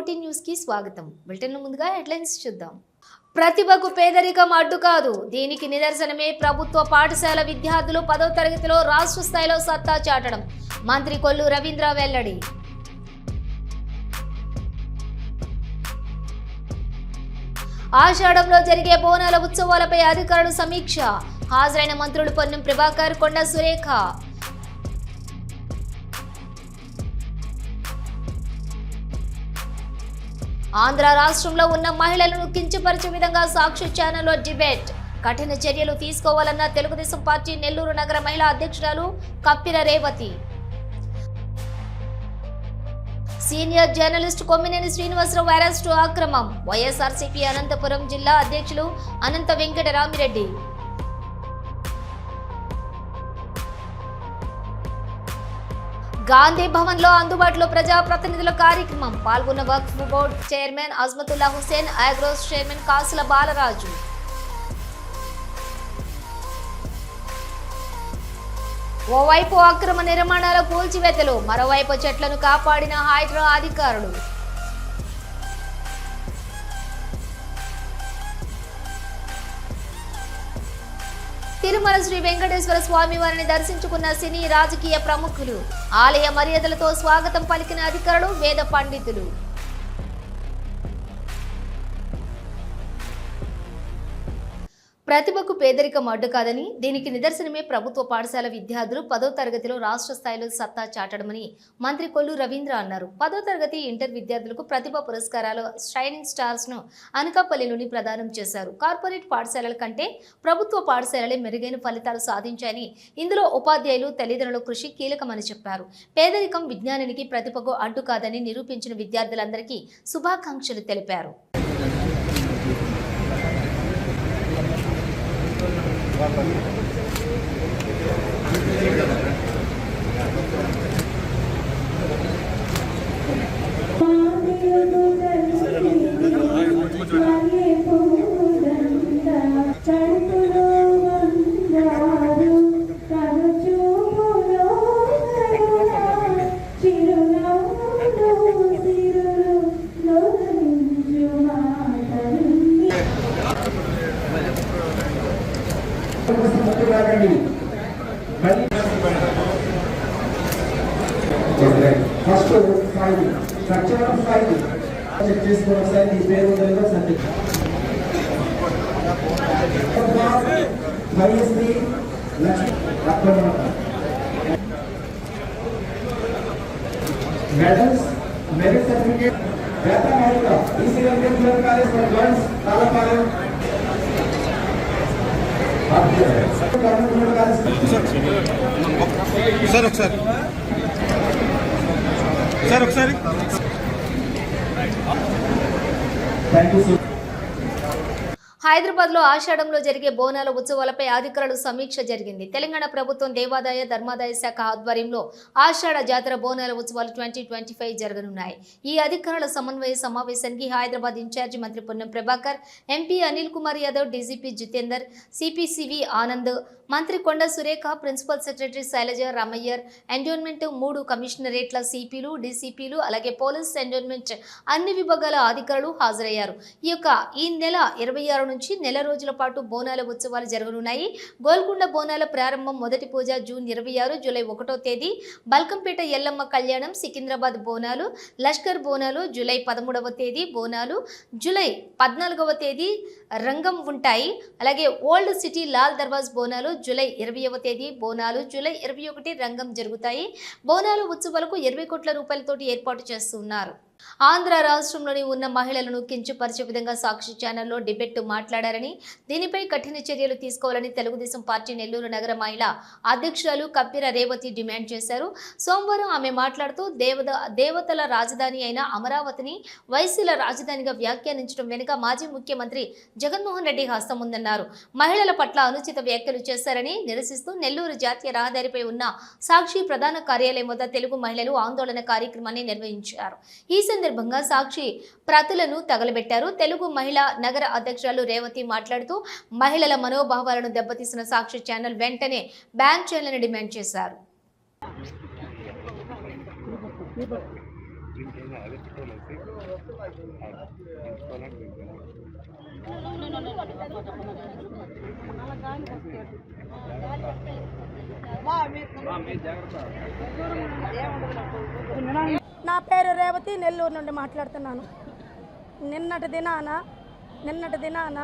OT news కి స్వాగతం. Bulletin ముందుగా హెడ్లైన్స్ చూద్దాం. ప్రతిభకు పేదరికం అడ్డు కాదు. దీనికి నిదర్శనమే ప్రభుత్వ పాఠశాల విద్యార్థులు 10వ తరగతిలో రాష్ట్ర స్థాయిలో సత్తా చాటడం. మంత్రి కొల్లు రవీంద్ర వెల్లడి. ఆషాఢంలో జరిగే బోనాల ఉత్సవాలపై అధికారులు సమీక్ష. హాజరైన మంత్రులు పొన్నం ప్రభాకర్, కొండ సురేఖ. ఆంధ్ర రాష్ట్రంలో ఉన్న మహిళలను కించపరిచే విధంగా సాక్షి ఛానల్లో డిబేట్. కఠిన చర్యలు తీసుకోవాలన్న తెలుగుదేశం పార్టీ నెల్లూరు నగర మహిళా అధ్యక్షురాలు Kappira Revathi. Senior journalist Kommineni Srinivasarao arrest అక్రమం. వైఎస్ఆర్సీపీ అనంతపురం జిల్లా అధ్యక్షులు అనంత వెంకట రామిరెడ్డి. గాంధీ భవన్ లో అందుబాటులో ప్రజాప్రతినిధుల కార్యక్రమం. పాల్గొన్న Waqf board chairman Azmatullah Hussain, Agros chairman Kasula Balaraju. ఓవైపు అక్రమ నిర్మాణాల కూల్చివేతలు, మరోవైపు చెట్లను కాపాడిన హైడ్రా అధికారులు. తిరుమల శ్రీ వెంకటేశ్వర స్వామి వారిని దర్శించుకున్న సినీ రాజకీయ ప్రముఖులు. ఆలయ మర్యాదలతో స్వాగతం పలికిన అధికారులు, వేద పండితులు. ప్రతిభకు పేదరికం అడ్డు కాదని, దీనికి నిదర్శనమే ప్రభుత్వ పాఠశాల విద్యార్థులు 10వ తరగతిలో రాష్ట్ర స్థాయిలో సత్తా చాటడమని మంత్రి కొల్లు రవీంద్ర అన్నారు. 10వ తరగతి ఇంటర్ విద్యార్థులకు ప్రతిభ పురస్కారాలు షైనింగ్ స్టార్స్ ను అనకాపల్లిలోని ప్రదానం చేశారు. కార్పొరేట్ పాఠశాలల కంటే ప్రభుత్వ పాఠశాలలే మెరుగైన ఫలితాలు సాధించాయని, ఇందులో ఉపాధ్యాయులు, తల్లిదండ్రుల కృషి కీలకమని చెప్పారు. పేదరికం విజ్ఞానానికి, ప్రతిభకు అడ్డు కాదని నిరూపించిన విద్యార్థులందరికీ శుభాకాంక్షలు తెలిపారు. First file, structure of file. Check this for side. This way we will something. Highest medals, merit certificate. Data America. This is the college for girls. Talapalem. Sir ఒకసారి థాంక్యూ సార్. హైదరాబాద్ లో ఆషాఢంలో జరిగే బోనాల ఉత్సవాలపై అధికారులు సమీక్ష జరిగింది. తెలంగాణ ప్రభుత్వం దేవాదాయ ధర్మాదాయ శాఖ ఆధ్వర్యంలో ఆషాఢ జాతర బోనాల ఉత్సవాలు 2025 జరగనున్నాయి. ఈ అధికారుల సమన్వయ సమావేశానికి హైదరాబాద్ ఇన్ఛార్జి మంత్రి Ponnam Prabhakar, MP Anil Kumar Yadav, DGP Jitender, CP CV Anand, మంత్రి Konda Surekha, principal secretary Shailaja, Ramaiyer, endowment 3 కమిషనరేట్ల సిపిలు, డీసీపీలు, అలాగే పోలీస్ ఎండోన్మెంట్ అన్ని విభాగాల అధికారులు హాజరయ్యారు. ఈ నెల 26 నుంచి నెల రోజుల పాటు బోనాల ఉత్సవాలు జరగనున్నాయి. గోల్కొండ బోనాల ప్రారంభం, మొదటి పూజ జూన్ 26, జూలై 1వ తేదీ, బల్కంపేట ఎల్లమ్మ కళ్యాణం, సికింద్రాబాద్ బోనాలు, లష్కర్ బోనాలు జూలై 13వ తేదీ, బోనాలు జూలై 14వ తేదీ రంగం ఉంటాయి. అలాగే ఓల్డ్ సిటీ లాల్ దర్వాజ్ బోనాలు జూలై 20వ తేదీ, బోనాలు జూలై 21 రంగం జరుగుతాయి. బోనాలు ఉత్సవాలకు 20 కోట్ల రూపాయలతోటి ఏర్పాటు చేస్తున్నారు. ఆంధ్ర రాష్ట్రంలోని ఉన్న మహిళలను కించపరిచే విధంగా సాక్షి ఛానల్లో డిబేట్ మాట్లాడారని, దీనిపై కఠిన చర్యలు తీసుకోవాలని తెలుగుదేశం పార్టీ నెల్లూరు నగర మహిళా అధ్యక్షురాలు కప్పిర రేవతి డిమాండ్ చేశారు. సోమవారం ఆమె మాట్లాడుతూ దేవతల రాజధాని అయిన అమరావతిని వైశ్యుల రాజధానిగా వ్యాఖ్యానించడం వెనుక మాజీ ముఖ్యమంత్రి జగన్మోహన్ రెడ్డి హస్తం ఉందన్నారు. మహిళల పట్ల అనుచిత వ్యాఖ్యలు చేశారని నిరసిస్తూ నెల్లూరు జాతీయ రహదారిపై ఉన్న సాక్షి ప్రధాన కార్యాలయం వద్ద తెలుగు మహిళలు ఆందోళన కార్యక్రమాన్ని నిర్వహించారు. ఈ సందర్భంగా సాక్షి ప్రతులను తగలబెట్టారు. తెలుగు మహిళా నగర అధ్యక్షురాలు రేవతి మాట్లాడుతూ మహిళల మనోభావాలను దెబ్బతీసిన సాక్షి ఛానల్ వెంటనే బ్యాన్ చేయాలని డిమాండ్ చేశారు. నా పేరు రేవతి, నెల్లూరు నుండి మాట్లాడుతున్నాను. నిన్నటి దినాన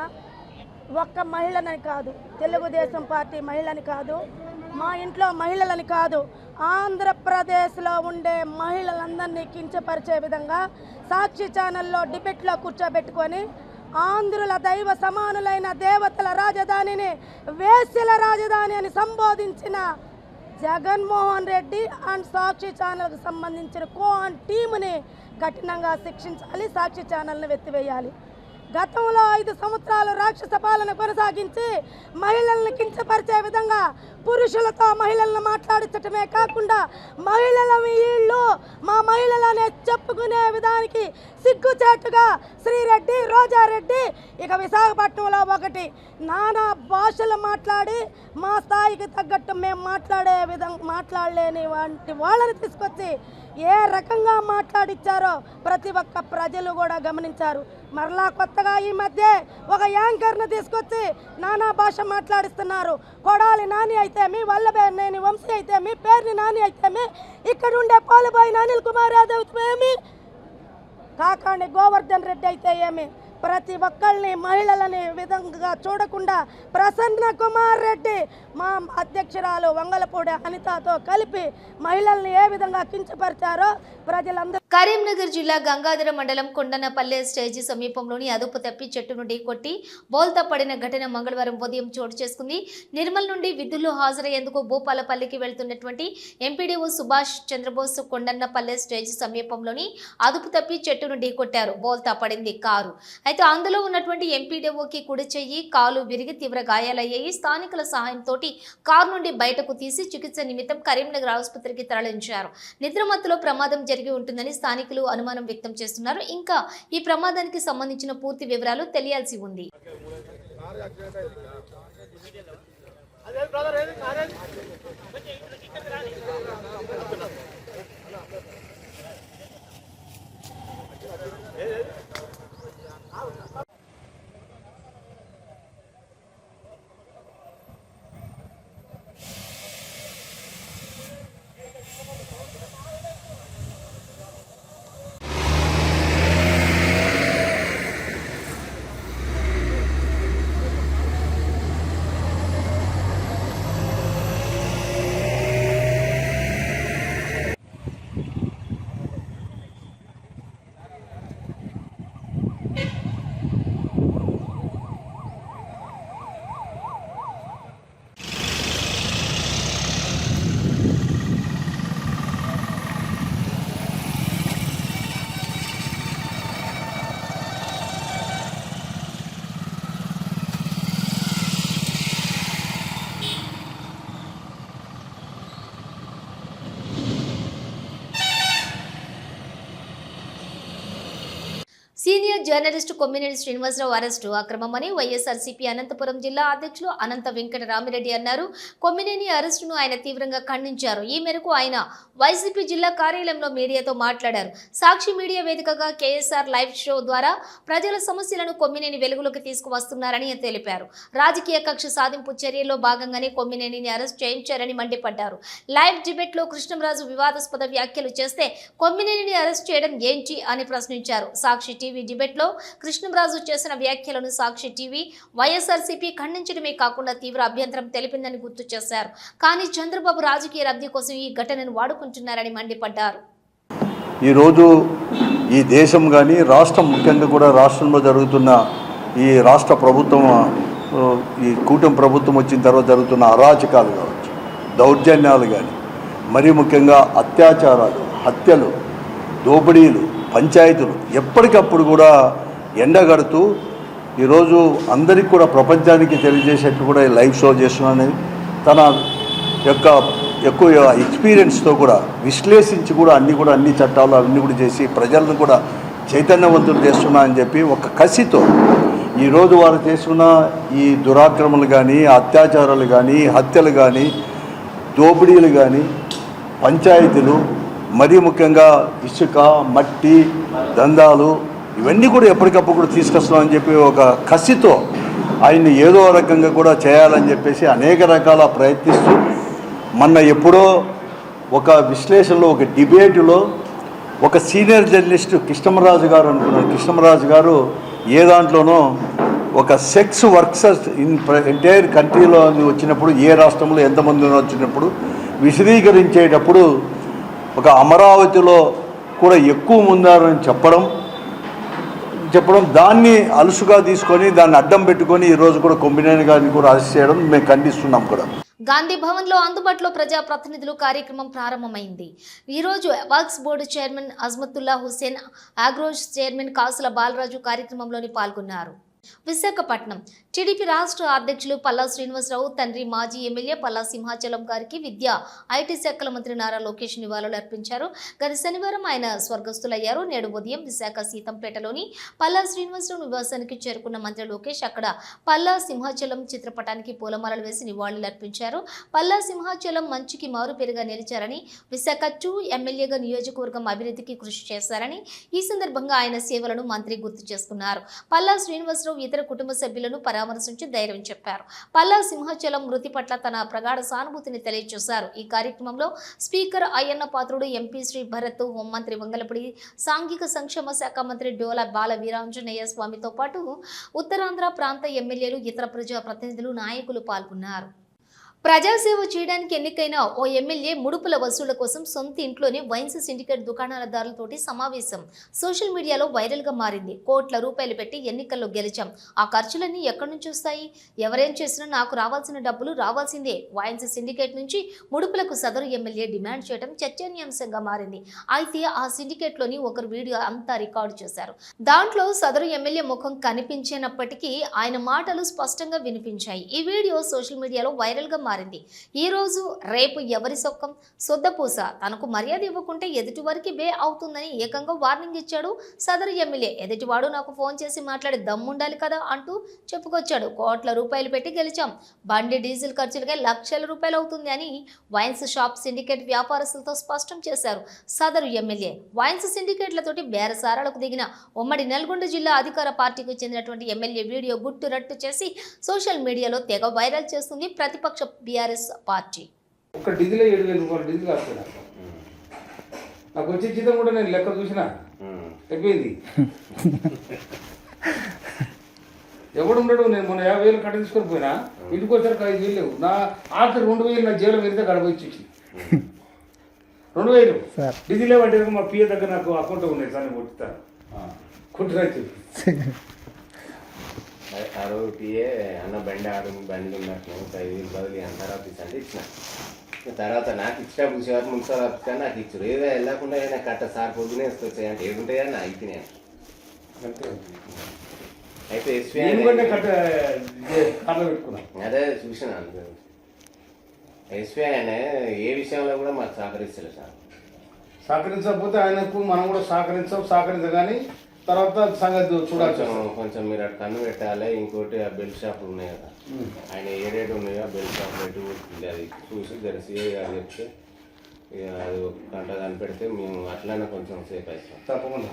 ఒక్క మహిళని కాదు, తెలుగుదేశం పార్టీ మహిళని కాదు, మా ఇంట్లో మహిళలని కాదు, ఆంధ్రప్రదేశ్లో ఉండే మహిళలందరినీ కించపరిచే విధంగా సాక్షి ఛానల్లో డిబేట్లో కూర్చోబెట్టుకొని ఆంధ్రుల దైవ సమానులైన దేవతల రాజధానిని వేశ్యల రాజధాని అని సంబోధించిన జగన్మోహన్ రెడ్డి అండ్ సాక్షి ఛానల్కి సంబంధించిన కోఆన్ టీముని కఠినంగా శిక్షించాలి, సాక్షి ఛానల్ని వెత్తివేయాలి. గతంలో 5 సంవత్సరాలు రాక్షస పాలన కొనసాగించి మహిళలను కించపరిచే విధంగా పురుషులతో మహిళలను మాట్లాడించటమే కాకుండా మహిళల వీళ్ళు మా మహిళలనే చెప్పుకునే విధానికి సిగ్గుచేటుగా శ్రీరెడ్డి, రోజారెడ్డి, ఇక విశాఖపట్నంలో ఒకటి నానా భాషలు మాట్లాడి మా స్థాయికి తగ్గట్టు మేము మాట్లాడలేని వంటి వాళ్ళని తీసుకొచ్చి ఏ రకంగా మాట్లాడిచ్చారో ప్రతి ఒక్క ప్రజలు కూడా గమనించారు. మరలా కొత్తగా ఈ మధ్య ఒక యాంకర్ను తీసుకొచ్చి నానా భాష మాట్లాడిస్తున్నారు. కొడాలి నాని అయితేమి, వల్లభనేని వంశీ అయితేమి, పేర్ని నాని అయితేమి, ఇక్కడ ఉండే పోలిపోయిన అనిల్ కుమార్ యాదవ్ ఏమి, కాకాణి గోవర్ధన్ రెడ్డి అయితే ఏమి, ప్రతి ఒక్కళ్ళని మహిళలని విధంగా చూడకుండా ప్రసన్న కుమార్ రెడ్డి మా అధ్యక్షురాలు వంగలపూడి అనితతో కలిపి మహిళల్ని ఏ విధంగా కించపరిచారో ప్రజలందరూ. కరీంనగర్ జిల్లా గంగాధర మండలం కొండనపల్లె స్టేజీ సమీపంలోని అదుపు తప్పి చెట్టును ఢీకొట్టి బోల్తా పడిన ఘటన మంగళవారం ఉదయం చోటు చేసుకుంది. నిర్మల్ నుండి విధుల్లో హాజరయ్యేందుకు భూపాలపల్లికి వెళ్తున్నటువంటి ఎంపీడీఓ సుభాష్ చంద్రబోస్ కొండన్నపల్లె స్టేజీ సమీపంలోని అదుపు తప్పి చెట్టును ఢీకొట్టారు. బోల్తా పడింది కారు. అయితే అందులో ఉన్నటువంటి ఎంపీడీఓకి కుడి చెయ్యి, కాలు విరిగి తీవ్ర గాయాలయ్యాయి. స్థానికుల సహాయంతో కారు నుండి బయటకు తీసి చికిత్స నిమిత్తం కరీంనగర్ ఆసుపత్రికి తరలించారు. నిద్రమత్తులో ప్రమాదం జరిగి ఉంటుందని స్థానికులు అనుమానం వ్యక్తం చేస్తున్నారు. ఇంకా ఈ ప్రమాదానికి సంబంధించిన పూర్తి వివరాలు తెలియాల్సి ఉంది. Senior journalist Kommineni Srinivasarao arrest అక్రమమని వైఎస్ఆర్సీపీ అనంతపురం జిల్లా అధ్యక్షులు అనంత వెంకట రామిరెడ్డి అన్నారు. కొమ్మినేని అరెస్టును ఆయన తీవ్రంగా ఖండించారు. ఈ మేరకు ఆయన వైసీపీ జిల్లా కార్యాలయంలో మీడియాతో మాట్లాడారు. సాక్షి మీడియా వేదికగా కేఎస్ఆర్ లైవ్ షో ద్వారా ప్రజల సమస్యలను కొమ్మినేని వెలుగులోకి తీసుకువస్తున్నారని తెలిపారు. రాజకీయ కక్ష సాధింపు చర్యల్లో భాగంగానే కొమ్మినేనిని అరెస్ట్ చేయించారని మండిపడ్డారు. లైవ్ డిబేట్ లో కృష్ణంరాజు వివాదాస్పద వ్యాఖ్యలు చేస్తే కొమ్మినేనిని అరెస్ట్ చేయడం ఏంటి అని ప్రశ్నించారు. సాక్షి టీవీ డిబేట్ లో కృష్ణంరాజు చేసిన వ్యాఖ్యలను సాక్షి టీవీ వైఎస్ఆర్సీపీ ఖండించడమే కాకుండా తీవ్ర అభ్యంతరం తెలిపిందని గుర్తు చేశారు. కానీ చంద్రబాబు రాజకీయ లబ్ధి కోసం ఈ ఘటనను వాడుకుంటున్నారని మండిపడ్డారు. ఈరోజు ఈ దేశం కానీ రాష్ట్రం, ముఖ్యంగా కూడా రాష్ట్రంలో జరుగుతున్న ఈ రాష్ట్ర ప్రభుత్వం, ఈ కూటమి ప్రభుత్వం వచ్చిన తర్వాత జరుగుతున్న అరాచకాలు కావచ్చు, దౌర్జన్యాలు కానీ, మరీ ముఖ్యంగా అత్యాచారాలు, హత్యలు, దోపిడీలు, పంచాయతీలు ఎప్పటికప్పుడు కూడా ఎండగడుతూ ఈరోజు అందరికీ కూడా ప్రపంచానికి తెలియజేసేట్టు కూడా లైవ్ షో చేస్తున్నానని తన యొక్క ఎక్కువ ఎక్స్పీరియన్స్తో కూడా విశ్లేషించి కూడా అన్ని చట్టాలు అన్నీ కూడా చేసి ప్రజలను కూడా చైతన్యవంతులు చేస్తున్నా అని చెప్పి ఒక కసితో ఈరోజు వారు చేస్తున్న ఈ దురాక్రమణలు కానీ, అత్యాచారాలు కానీ, హత్యలు కానీ, దోపిడీలు కానీ, పంచాయతీలు, మరీ ముఖ్యంగా ఇసుక, మట్టి, దందాలు ఇవన్నీ కూడా ఎప్పటికప్పుడు కూడా తీసుకొస్తున్నామని చెప్పి ఒక కసితో ఆయన్ని ఏదో రకంగా కూడా చేయాలని చెప్పేసి అనేక రకాల ప్రయత్నిస్తూ మొన్న ఎప్పుడో ఒక విశ్లేషణలో ఒక డిబేటులో ఒక సీనియర్ జర్నలిస్టు కృష్ణమరాజు గారు అనుకున్నారు. కృష్ణమరాజు గారు ఏ దాంట్లోనో ఒక సెక్స్ వర్కర్స్ ఎంటైర్ కంట్రీలో వచ్చినప్పుడు ఏ రాష్ట్రంలో ఎంతమంది వచ్చినప్పుడు విశదీకరించేటప్పుడు ఒక అమరావతిలో కూడా ఎక్కువ ముందారని చెప్పడం దాన్ని అలుసుగా తీసుకొని దాన్ని అడ్డం పెట్టుకొని ఈరోజు కూడా కొమ్మినేని గారిని కూడా అరెస్ట్ చేయడం మేము ఖండిస్తున్నాం కూడా. గాంధీ భవన్ లో అందుబాటులో ప్రజాప్రతినిధులు కార్యక్రమం ప్రారంభమైంది. ఈ రోజు వర్క్స్ board chairman Azmatullah Hussain, Agros chairman Kasula Balaraju కార్యక్రమంలోని పాల్గొన్నారు. విశాఖపట్నం టీడీపీ రాష్ట్ర అధ్యక్షులు పల్లా శ్రీనివాసరావు తండ్రి మాజీ ఎమ్మెల్యే పల్లా సింహాచలం గారికి విద్యా ఐటీ శాఖల మంత్రి నారా లోకేష్ నివాళులు అర్పించారు. గత శనివారం ఆయన స్వర్గస్థులయ్యారు. నేడు ఉదయం విశాఖ సీతంపేటలోని పల్లా శ్రీనివాసరావు నివాసానికి చేరుకున్న మంత్రి లోకేష్ అక్కడ పల్లా సింహాచలం చిత్రపటానికి పూలమాలలు వేసి నివాళులు అర్పించారు. పల్లా సింహాచలం మంచికి మారుపేరుగా నిలిచారని, విశాఖ 2 ఎమ్మెల్యేగా నియోజకవర్గం అభివృద్ధికి కృషి చేశారని, ఈ సందర్భంగా ఆయన సేవలను మంత్రి గుర్తు చేసుకున్నారు. పల్లా శ్రీనివాసరావు ఇతర కుటుంబ సభ్యులను పరామర్శించి ధైర్యం చెప్పారు. పల్లా సింహాచలం మృతి పట్ల తన ప్రగాఢ సానుభూతిని తెలియజేశారు. ఈ కార్యక్రమంలో స్పీకర్ అయ్యన్న పాత్రుడు, ఎంపీ శ్రీ భరత్, హోంమంత్రి వంగలపూడి, సాంఘిక సంక్షేమ శాఖ మంత్రి డోలా బాల వీరాంజనేయ స్వామితో పాటు ఉత్తరాంధ్ర ప్రాంత ఎమ్మెల్యేలు, ఇతర ప్రజా ప్రతినిధులు, నాయకులు పాల్గొన్నారు. ప్రజాసేవ చేయడానికి ఎన్నికైన ఓ ఎమ్మెల్యే ముడుపుల వసూళ్ల కోసం సొంత ఇంట్లోనే వైన్స్ సిండికేట్ దుకాణాలదారులతోటి సమావేశం సోషల్ మీడియాలో వైరల్గా మారింది. కోట్ల రూపాయలు పెట్టి ఎన్నికల్లో గెలిచాం, ఆ ఖర్చులన్నీ ఎక్కడి నుంచి వస్తాయి? ఎవరేం చేసినా నాకు రావాల్సిన డబ్బులు రావాల్సిందే. వైన్స్ సిండికేట్ నుంచి ముడుపులకు సదరు ఎమ్మెల్యే డిమాండ్ చేయడం చర్చనీయాంశంగా మారింది. అయితే ఆ సిండికేట్లోని ఒకరు వీడియో అంతా రికార్డు చేశారు. దాంట్లో సదరు ఎమ్మెల్యే ముఖం కనిపించినప్పటికీ ఆయన మాటలు స్పష్టంగా వినిపించాయి. ఈ వీడియో సోషల్ మీడియాలో వైరల్గా మారింది. ఈ రోజు రేపు ఎవరి సొక్కం సొద్దపూస, తనకు మర్యాద ఇవ్వకుంటే ఎదుటివారికి బే అవుతుందని ఏకంగా వార్నింగ్ ఇచ్చాడు సదరు ఎమ్మెల్యే. ఎదుటివాడు నాకు ఫోన్ చేసి మాట్లాడే దమ్ముండాలి కదా అంటూ చెప్పుకొచ్చాడు. కోట్ల రూపాయలు పెట్టి గెలిచాం, బండి డీజిల్ ఖర్చులకే లక్షల రూపాయలు అవుతుంది అని వైన్స్ షాప్ సిండికేట్ వ్యాపారస్తులతో స్పష్టం చేశారు సదరు ఎమ్మెల్యే. వైన్స్ సిండికేట్లతోటి బేరసారాలకు దిగిన ఉమ్మడి నల్గొండ జిల్లా అధికార పార్టీకి చెందినటువంటి ఎమ్మెల్యే వీడియో గుట్టు రట్టు చేసి సోషల్ మీడియాలో తెగ వైరల్ చేస్తుంది ప్రతిపక్ష బీఆర్ఎస్ పార్టీ. ఒక్క డీజిల్ 7,000 రూపాయలు డీజిల్ వస్తుంది నాకు వచ్చే జీతం కూడా నేను లెక్క చూసినా అయిపోయింది. ఎవడు ఉండడు. నేను మొన్న 50,000 కట్ట తీసుకొని పోయినా, ఇంటికి వచ్చారు 5,000 లేవు. నా ఆఖరి 2,000 నా జైలు వెళ్తే గడపచ్చి 2,000 డీజిల్ ఏమంటే మా పిఏ దగ్గర నాకు అకౌంట్ ఉన్నాయి సార్, నేను కొట్టుతాను కుట్టినా చెప్పి ఆ రోజు పిఏ అన్న బండి బండి ఉన్నట్లు 5,000 బదులు అంటారా ఆఫీస్ అంటే ఇచ్చిన. తర్వాత నాకు ఇచ్చినప్పుడు చూసేవారు మున్సిపల్ ఆఫీస్ కానీ నాకు ఇచ్చారు. ఏదో వెళ్ళకుండా అయినా కట్ట సార్ పొద్దునే వస్తాయి అంటే ఏముంటాయా నా అయితేనే అయితే ఎస్పీ అదే చూసినా. ఎస్పీ ఆయన ఏ విషయంలో కూడా మాకు సహకరిస్తలేదు సార్. సహకరించకపోతే ఆయనకు మనం కూడా సహకరించగానే తర్వాత సంగతి చూడాలి. కొంచెం మీరు అటు కన్ను పెట్టాలి. ఇంకోటి ఆ బెల్ట్ షాపులు ఉన్నాయి కదా, ఆయన ఏడేడు ఉన్నాయో ఆ బెల్ట్ షాప్ పెట్టి అది చూసి తెలిసి అది చెప్తే అది గంట కనిపెడితే మేము అట్లనే కొంచెం సేఫ్ అవుతాం. తప్పకుండా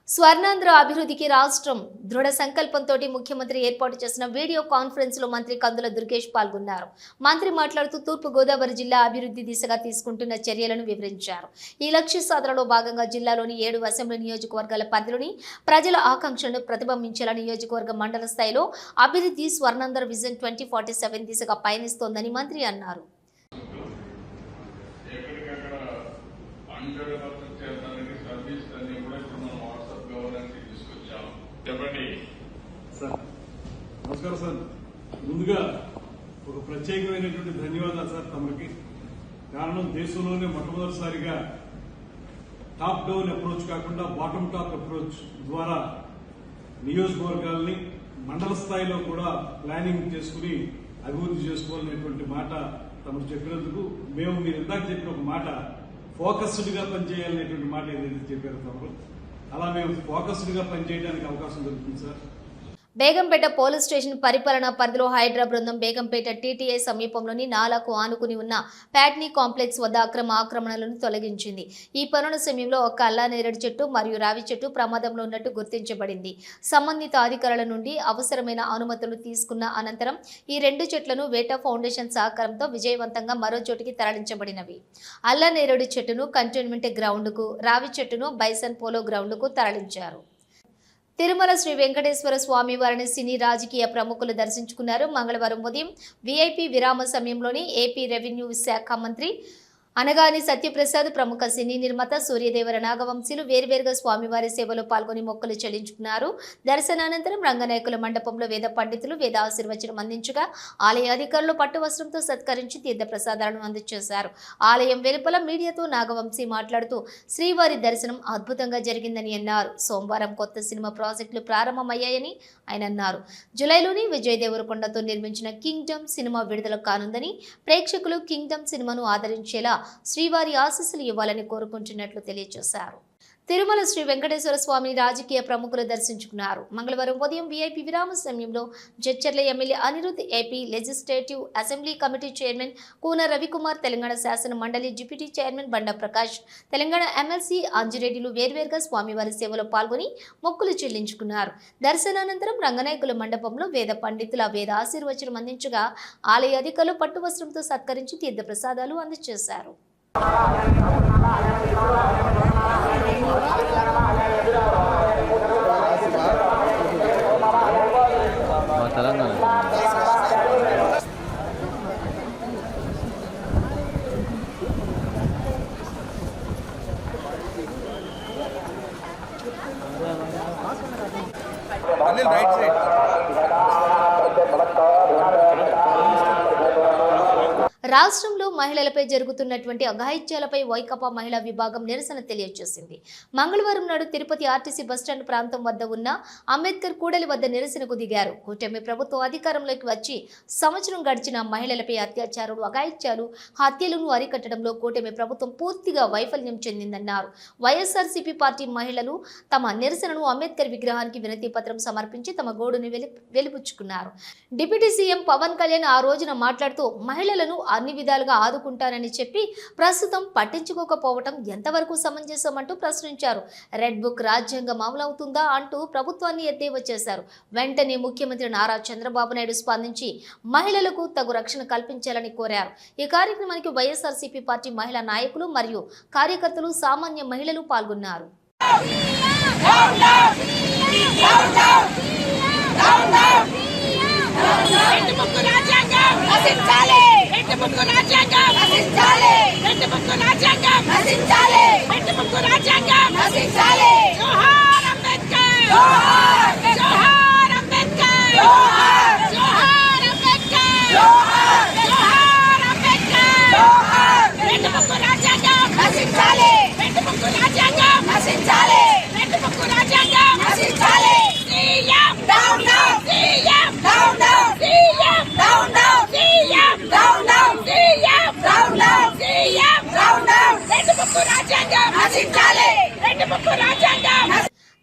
స్వర్ణాంధ్ర అభివృద్ధికి రాష్ట్రం దృఢ సంకల్పంతో ముఖ్యమంత్రి ఏర్పాటు చేసిన వీడియో కాన్ఫరెన్స్ లో మంత్రి కందుల దుర్గేష్ పాల్గొన్నారు. మంత్రి మాట్లాడుతూ తూర్పు గోదావరి జిల్లా అభివృద్ధి దిశగా తీసుకుంటున్న చర్యలను వివరించారు. ఈ లక్ష్య సాధనలో భాగంగా జిల్లాలోని 7 అసెంబ్లీ నియోజకవర్గాల పరిధిలోని ప్రజల ఆకాంక్షలను ప్రతిబింబించేలా నియోజకవర్గ మండల స్థాయిలో అభివృద్ధి స్వర్ణాంధ్ర విజన్ 2047 దిశగా పయనిస్తోందని మంత్రి అన్నారు. సార్ నమస్కారం సార్. ముందుగా ఒక ప్రత్యేకమైనటువంటి ధన్యవాదాలు సార్ తమకి. కారణం దేశంలోనే మొట్టమొదటిసారిగా టాప్ డౌన్ అప్రోచ్ కాకుండా బాటమ్ టాప్ అప్రోచ్ ద్వారా నియోజకవర్గాల్ని మండల స్థాయిలో కూడా ప్లానింగ్ చేసుకుని అభివృద్ధి చేసుకోవాలనేటువంటి మాట తమకు చెప్పినందుకు మేము మీరు ఇందాక చెప్పిన ఒక మాట ఫోకస్డ్గా పనిచేయాలనేటువంటి మాట ఏదైతే చెప్పారో తమరు, అలా మేము ఫోకస్డ్గా పనిచేయడానికి అవకాశం దొరుకుతుంది సార్. బేగంపేట పోలీస్ స్టేషన్ పరిపాలనా పరిధిలో హైడ్రా బృందం బేగంపేట టీటీఐ సమీపంలోని నాలాకు ఆనుకుని ఉన్న ప్యాట్నీ కాంప్లెక్స్ వద్ద ఆక్రమణలను తొలగించింది. ఈ పనుల సమయంలో ఒక అల్లానేరేడు చెట్టు మరియు రావి చెట్టు ప్రమాదంలో ఉన్నట్టు గుర్తించబడింది. సంబంధిత అధికారుల నుండి అవసరమైన అనుమతులు తీసుకున్న అనంతరం ఈ 2 చెట్లను వేటా ఫౌండేషన్ సహకారంతో విజయవంతంగా మరో చోటికి తరలించబడినవి. అల్లానేరేడు చెట్టును కంటోన్మెంట్ గ్రౌండ్కు, రావి చెట్టును బైసన్ పోలో గ్రౌండ్కు తరలించారు. తిరుమల శ్రీ వెంకటేశ్వర స్వామి వారిని సినీ రాజకీయ ప్రముఖులు దర్శించుకున్నారు. మంగళవారం ఉదయం వీఐపీ విరామ సమయంలోని ఏపీ రెవెన్యూ శాఖ మంత్రి అనగాని సత్యప్రసాద్, ప్రముఖ సినీ నిర్మాత సూర్యదేవర నాగవంశీలు వేర్వేరుగా స్వామివారి సేవలో పాల్గొని మొక్కులు చెల్లించుకున్నారు. దర్శనానంతరం రంగనాయకుల మండపంలో వేద పండితులు వేద ఆశీర్వచనం అందించగా ఆలయ అధికారులు పట్టు వస్త్రంతో సత్కరించి తీర్థ ప్రసాదాలను అందజేశారు. ఆలయం వెలుపల మీడియాతో నాగవంశీ మాట్లాడుతూ శ్రీవారి దర్శనం అద్భుతంగా జరిగిందని అన్నారు. సోమవారం కొత్త సినిమా ప్రాజెక్టులు ప్రారంభమయ్యాయని ఆయన అన్నారు. జూలైలోని విజయ్ దేవరకొండతో నిర్మించిన కింగ్డమ్ సినిమా విడుదల కానుందని, ప్రేక్షకులు కింగ్డమ్ సినిమాను ఆదరించేలా శ్రీవారి ఆశీస్సులు ఇవ్వాలని కోరుకుంటున్నట్లు తెలియజేశారు. తిరుమల శ్రీ వెంకటేశ్వర స్వామిని రాజకీయ ప్రముఖులు దర్శించుకున్నారు. మంగళవారం ఉదయం వీఐపీ విరామ సమయంలో Jadcherla MLA Anirudh, AP legislative assembly committee chairman Koona Ravikumar, Telangana శాసన మండలి డిప్యూటీ చైర్మన్ బండా ప్రకాష్, తెలంగాణ ఎమ్మెల్సీ అంజిరెడ్డిలు వేర్వేరుగా స్వామివారి సేవలో పాల్గొని మొక్కులు చెల్లించుకున్నారు. దర్శనానంతరం రంగనాయకుల మండపంలో వేద పండితుల వేద ఆశీర్వచనం అందించగా ఆలయ అధికారులు పట్టు వస్త్రంతో సత్కరించి తీర్థ ప్రసాదాలు అందజేశారు. రాష్ట్రంలో మహిళలపై జరుగుతున్నటువంటి అఘాయిత్యాలపై వైకాపా మహిళా విభాగం నిరసన తెలియజేసింది. మంగళవారం నాడు తిరుపతి ఆర్టీసీ బస్టాండ్ ప్రాంతం వద్ద ఉన్న అంబేద్కర్ కూడలి వద్ద నిరసనకు దిగారు. కూటమి ప్రభుత్వం అధికారంలోకి వచ్చి సంవత్సరం గడిచిన మహిళలపై అత్యాచారాలు, అఘాయిత్యాలు, హత్యలను అరికట్టడంలో కూటమి ప్రభుత్వం పూర్తిగా వైఫల్యం చెందిందన్నారు. వైఎస్ఆర్సీపీ పార్టీ మహిళలు తమ నిరసనను అంబేద్కర్ విగ్రహానికి వినతి పత్రం సమర్పించి తమ గోడును వెలిబుచ్చుకున్నారు. డిప్యూటీ సీఎం పవన్ కళ్యాణ్ ఆ రోజున మాట్లాడుతూ మహిళలను అన్ని విధాలుగా ఆదుకుంటారని చెప్పి ప్రస్తుతం పట్టించుకోకపోవటం ఎంతవరకు సమంజసమంటూ ప్రశ్నించారు. రెడ్ బుక్ రాజ్యాంగం అమలవుతుందా అంటూ ప్రభుత్వాన్ని ఎద్దేవా చేశారు. వెంటనే ముఖ్యమంత్రి నారా చంద్రబాబు నాయుడు స్పందించి మహిళలకు తగు రక్షణ కల్పించాలని కోరారు. ఈ కార్యక్రమానికి వైఎస్ఆర్సీపీ పార్టీ మహిళా నాయకులు మరియు కార్యకర్తలు, సామాన్య మహిళలు పాల్గొన్నారు.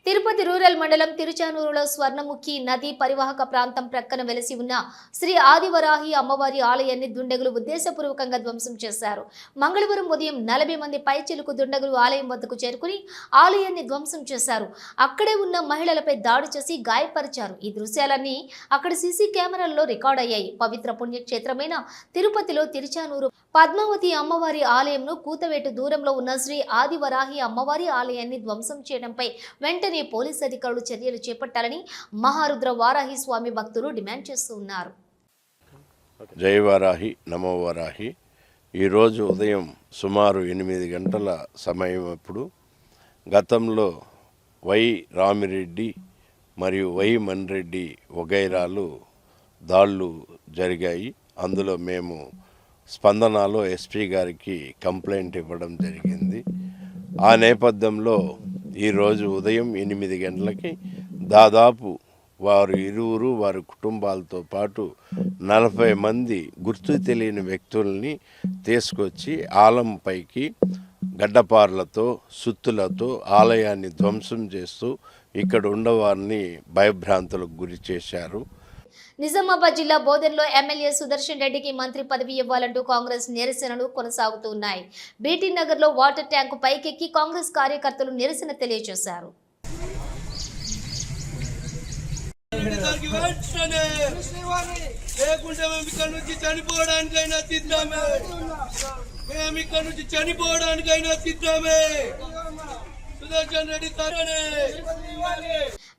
తిరుపతి రూరల్ మండలం తిరుచానూరులో స్వర్ణముఖి నది పరివాహక ప్రాంతం ప్రక్కన వెలసి ఉన్న శ్రీ ఆదివరాహి అమ్మవారి ఆలయాన్ని దుండగులు ఉద్దేశపూర్వకంగా ధ్వంసం చేశారు. మంగళవారం ఉదయం 40 మంది పైచిలుకు దుండగులు ఆలయం వద్దకు చేరుకుని ఆలయాన్ని ధ్వంసం చేశారు. అక్కడే ఉన్న మహిళలపై దాడి చేసి గాయపరిచారు. ఈ దృశ్యాలన్నీ అక్కడ సీసీ కెమెరాల్లో రికార్డ్ అయ్యాయి. పవిత్ర పుణ్యక్షేత్రమైన తిరుపతిలో తిరుచానూరు పద్మావతి అమ్మవారి ఆలయంను కూతవేటు దూరంలో ఉన్న శ్రీ ఆదివరాహి అమ్మవారి ఆలయాన్ని ధ్వంసం చేయడంపై వెంటనే పోలీసు అధికారులు చర్యలు చేపట్టాలని మహారుద్ర వారాహి స్వామి భక్తులు డిమాండ్ చేస్తూ ఉన్నారు. జై వారాహి, నమో వారాహి. ఈరోజు ఉదయం సుమారు 8 గంటల సమయం అప్పుడు గతంలో వై రామిరెడ్డి మరియు వై మన్రెడ్డి వగైరాలు దాళ్ళు జరిగాయి. అందులో మేము స్పందనలో ఎస్పీ గారికి కంప్లైంట్ ఇవ్వడం జరిగింది. ఆ నేపథ్యంలో ఈరోజు ఉదయం 8 గంటలకి దాదాపు వారు ఇరువురు వారి కుటుంబాలతో పాటు 40 మంది గుర్తు తెలియని వ్యక్తుల్ని తీసుకొచ్చి ఆలంపైకి గడ్డపార్లతో సుత్తులతో ఆలయాన్ని ధ్వంసం చేస్తూ ఇక్కడ ఉన్నవారిని భయభ్రాంతులకు గురి చేశారు. నిజామాబాద్ జిల్లా బోధన్లో ఎమ్మెల్యే సుదర్శన్ రెడ్డికి మంత్రి పదవి ఇవ్వాలంటూ కాంగ్రెస్ నిరసనలు కొనసాగుతున్నాయి. బీటీ నగర్లో వాటర్ ట్యాంకు పైకెక్కి కాంగ్రెస్ కార్యకర్తలు నిరసన తెలియజేశారు.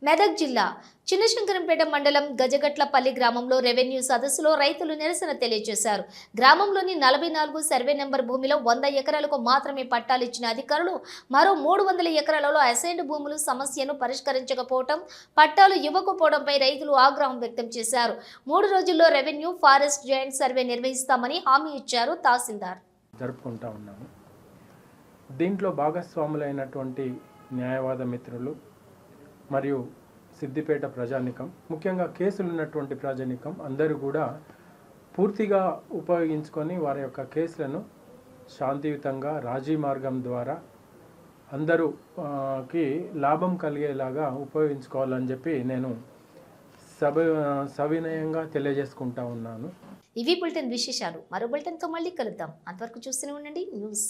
మెదక్ జిల్లా చిన్నశంకరంపేట మండలం గజగట్లపల్లి గ్రామంలో రెవెన్యూ సదస్సులో రైతులు నిరసన తెలియజేశారు. గ్రామంలోని 44 సర్వే నెంబర్ భూమిలో 100 ఎకరాలకు మాత్రమే పట్టాలు ఇచ్చిన అధికారులు మరో 300 ఎకరాలలో అసైన్డ్ భూములు సమస్యను పరిష్కరించకపోవడం, పట్టాలు ఇవ్వకపోవడంపై రైతులు ఆగ్రహం వ్యక్తం చేశారు. 3 రోజుల్లో రెవెన్యూ ఫారెస్ట్ జాయింట్ సర్వే నిర్వహిస్తామని హామీ ఇచ్చారు తహసీల్దార్. జరుపుకుంటా ఉన్నాము. దీంట్లో భాగస్వాములైనటువంటి న్యాయవాద మిత్రులు మరియు సిద్దిపేట ప్రజానికం, ముఖ్యంగా కేసులు ఉన్నటువంటి ప్రజానికం అందరూ కూడా పూర్తిగా ఉపయోగించుకొని వారి యొక్క కేసులను శాంతియుతంగా రాజీ మార్గం ద్వారా అందరూకి లాభం కలిగేలాగా ఉపయోగించుకోవాలని చెప్పి నేను సవినయంగా తెలియజేసుకుంటా ఉన్నాను. ఇవి బులెటిన్ విశేషాలు. మరో బులెటిన్తో మళ్ళీ కలుద్దాం. అంతవరకు చూస్తూనే ఉండండి న్యూస్.